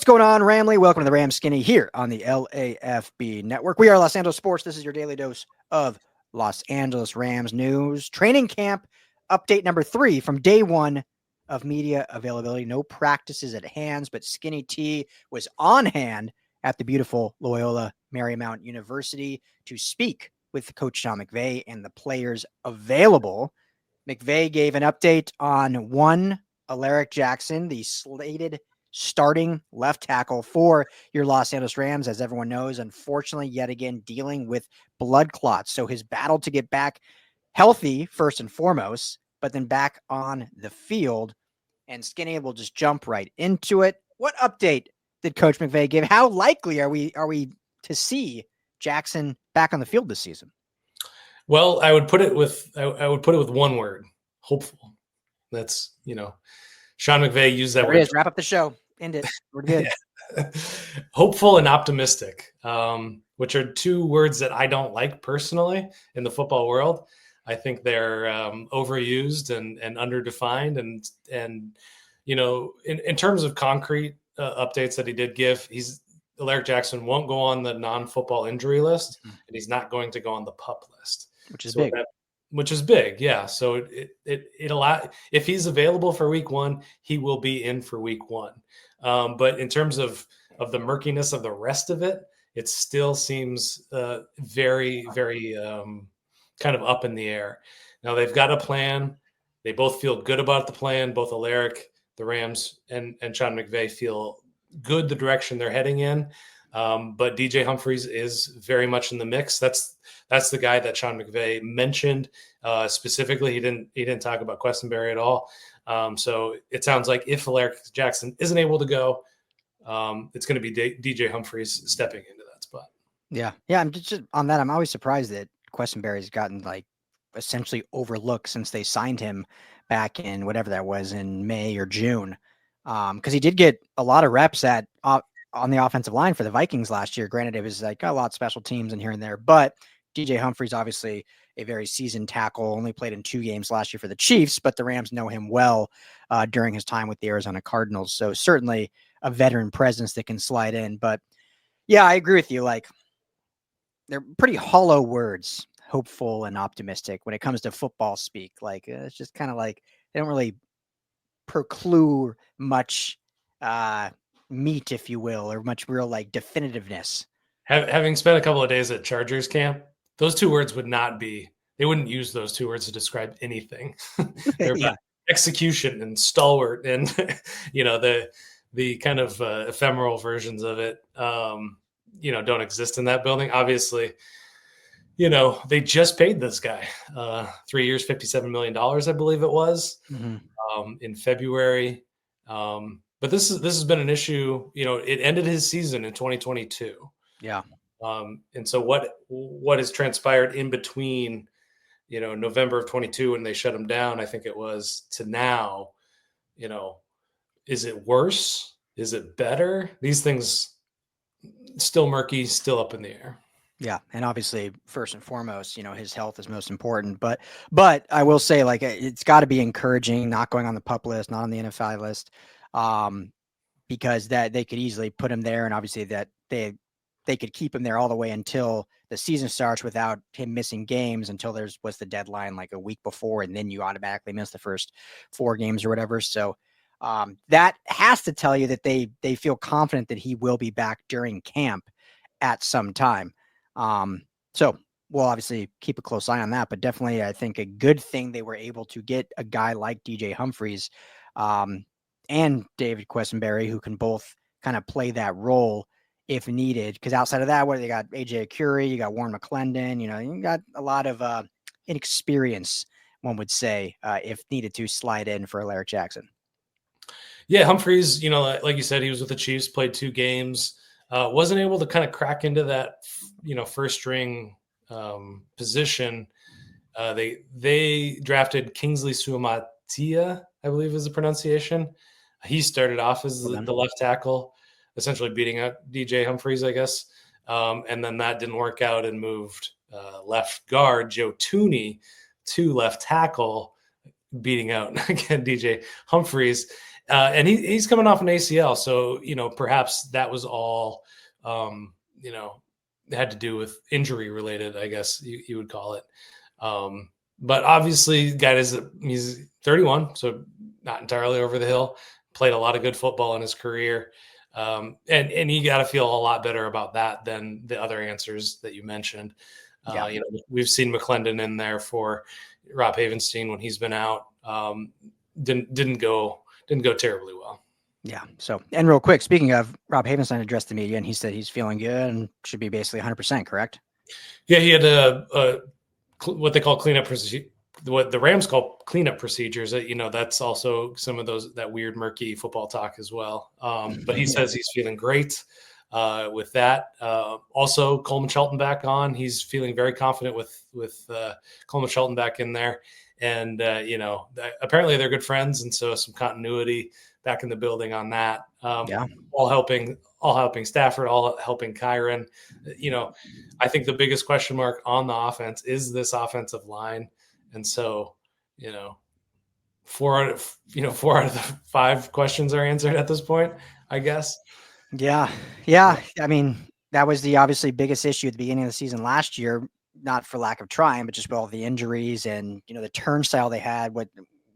What's going on, Ramley? Welcome to the Ram Skinny here on the LAFB network. We are Los Angeles Sports. This is your daily dose of Los Angeles Rams news. Training camp update number 3 from day 1 of media availability. No practices at hands, but Skinny T was on hand at the beautiful Loyola Marymount University to speak with Coach Sean McVay and the players available. McVay gave an update on one Alaric Jackson, the slated starting left tackle for your Los Angeles Rams, as everyone knows, unfortunately, yet again, dealing with blood clots. So his battle to get back healthy, first and foremost, but then back on the field. And Skinny will just jump right into it. What update did Coach McVay give? How likely are we to see Jackson back on the field this season? Well, I would put it with one word: hopeful. That's, Sean McVay used that there word. It is. Wrap up the show. End it. We're good. Yeah. Hopeful and optimistic, which are two words that I don't like personally in the football world. I think they're overused and underdefined. And in terms of concrete updates that he did give, Alaric Jackson won't go on the non-football injury list, and he's not going to go on the PUP list, which is big. Which is big, yeah. So it allow, if he's available for week 1, he will be in for week 1. But in terms of the murkiness of the rest of it, it still seems very, very kind of up in the air. Now they've got a plan. They both feel good about the plan. Both Alaric, the Rams, and Sean McVay feel good the direction they're heading in. But DJ Humphries is very much in the mix. That's the guy that Sean McVay mentioned specifically. He didn't talk about Questenberry at all. So it sounds like if Alaric Jackson isn't able to go, it's going to be DJ Humphries stepping into that spot. Yeah. I'm just on that. I'm always surprised that Questenberry's gotten essentially overlooked since they signed him back in whatever that was in May or June. Because he did get a lot of reps on the offensive line for the Vikings last year. Granted, it was a lot of special teams and here and there, but DJ Humphries, obviously a very seasoned tackle, only played in 2 games last year for the Chiefs, but the Rams know him well during his time with the Arizona Cardinals. So certainly a veteran presence that can slide in. But yeah, I agree with you. They're pretty hollow words, hopeful and optimistic when it comes to football speak. It's just kind of they don't really preclude much meat, if you will, or much real definitiveness. Having spent a couple of days at Chargers camp, those 2 words they wouldn't use those 2 words to describe anything. They're about execution and stalwart and, the kind of ephemeral versions of it, don't exist in that building. Obviously, they just paid this guy 3 years, $57 million, I believe it was, in February. But this has been an issue. It ended his season in 2022. Yeah. And so what has transpired in between, November of 22 when they shut him down, I think it was, to now, is it worse? Is it better? These things still murky, still up in the air. Yeah. And obviously, first and foremost, his health is most important. But I will say, it's got to be encouraging not going on the PUP list, not on the NFL list, because that they could easily put him there. And obviously that they could keep him there all the way until the season starts without him missing games until was the deadline a week before. And then you automatically miss the first 4 games or whatever. So that has to tell you that they feel confident that he will be back during camp at some time. So we'll obviously keep a close eye on that, but definitely I think a good thing they were able to get a guy like DJ Humphries and David Questenberry, who can both kind of play that role if needed. Because outside of that, you got AJ Curie, you got Warren McClendon, you got a lot of inexperience, one would say, if needed to slide in for Alaric Jackson. Yeah, Humphries, like you said, he was with the Chiefs, played 2 games, wasn't able to kind of crack into that, first string position. They drafted Kingsley Suamatia, I believe is the pronunciation. He started off as the left tackle, essentially beating out DJ Humphries, I guess. And then that didn't work out and moved left guard Joe Tooney to left tackle, beating out again DJ Humphries. And he's coming off an ACL. So, perhaps that was all, had to do with injury related, I guess you would call it. But obviously, he's 31, so not entirely over the hill. Played a lot of good football in his career. And you got to feel a lot better about that than the other answers that you mentioned. Yeah. We've seen McClendon in there for Rob Havenstein when he's been out. Didn't go terribly well. Yeah. So, and real quick, speaking of, Rob Havenstein addressed the media and he said he's feeling good and should be basically 100%, correct? Yeah, he had what they call cleanup procedure, what the Rams call cleanup procedures. That's also some of that weird murky football talk as well. But he says he's feeling great with that. Also, Coleman Shelton back on. He's feeling very confident with Coleman Shelton back in there. And, apparently they're good friends. And so some continuity back in the building on that. All helping Stafford, all helping Kyren. I think the biggest question mark on the offense is this offensive line. And so, 4 out of the 5 questions are answered at this point, I guess. Yeah. I mean, that was the obviously biggest issue at the beginning of the season last year, not for lack of trying, but just with all the injuries and, the turnstile they had, what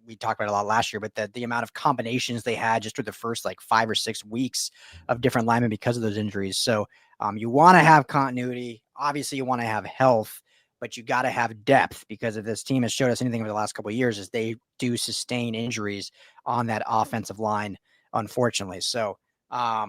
we talked about a lot last year, but the amount of combinations they had just through the first 5 or 6 weeks of different linemen because of those injuries. So you want to have continuity. Obviously you want to have health, but you got to have depth, because if this team has showed us anything over the last couple of years is they do sustain injuries on that offensive line, unfortunately. So, I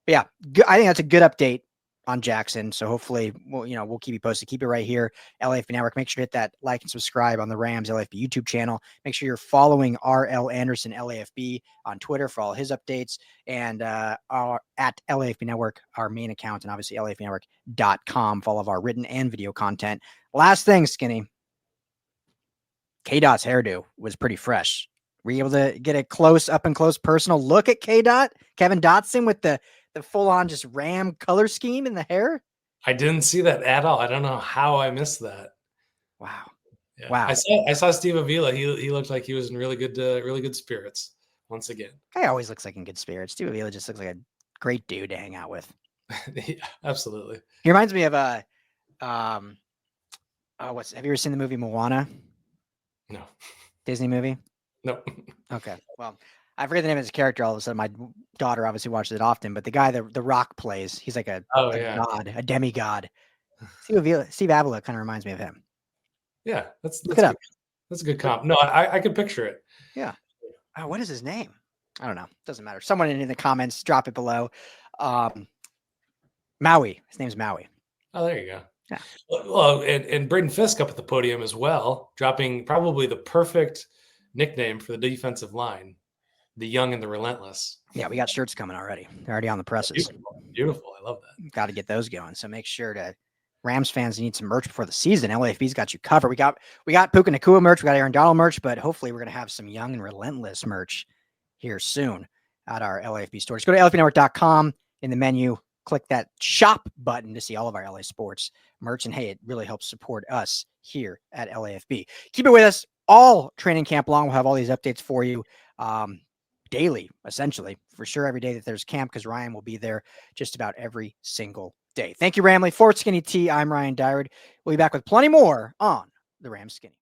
think that's a good update on Jackson. So hopefully we'll keep you posted. Keep it right here. LAFB Network. Make sure to hit that like and subscribe on the Rams LAFB YouTube channel. Make sure you're following RL Anderson LAFB on Twitter for all his updates, and our at LAFB Network, our main account, and obviously LAFBnetwork.com for all of our written and video content. Last thing, Skinny. K-Dot's hairdo was pretty fresh. Were you able to get a up and close personal look at K-Dot? Kevin Dotson with the full-on just Ram color scheme in the hair? I didn't see that at all. I don't know how I missed that. Wow. Yeah. Wow. I saw Steve Avila. He looked like he was in really good spirits once again. Guy always looks like in good spirits. Steve Avila just looks like a great dude to hang out with. Yeah, absolutely. He reminds me of have you ever seen the movie Moana? No. Disney movie? No. Okay. Well, I forget the name of his character. All of a sudden, my daughter obviously watches it often, but the guy that The Rock plays, he's like a god, a demigod. Steve Avila kind of reminds me of him. Yeah, that's Look it up. That's a good comp. No, I could picture it. Yeah. Oh, what is his name? I don't know. Doesn't matter. Someone in the comments, drop it below. Maui. His name's Maui. Oh, there you go. Yeah. Well, and Braden Fiske up at the podium as well, dropping probably the perfect nickname for the defensive line, the young and the relentless. Yeah, we got shirts coming already. They're already on the presses. Beautiful. I love that. Got to get those going. So make sure to Rams fans need some merch before the season. LAFB's got you covered. We got Puka Nacua merch. We got Aaron Donald merch, but hopefully we're going to have some young and relentless merch here soon at our LAFB store. Just go to LAFBnetwork.com. In the menu, click that shop button to see all of our LA sports merch. And hey, it really helps support us here at LAFB. Keep it with us all training camp long. We'll have all these updates for you daily, essentially, for sure, every day that there's camp, because Ryan will be there just about every single day. Thank you, Ramley. For Skinny T, I'm Ryan Dyrud. We'll be back with plenty more on the Rams Skinny.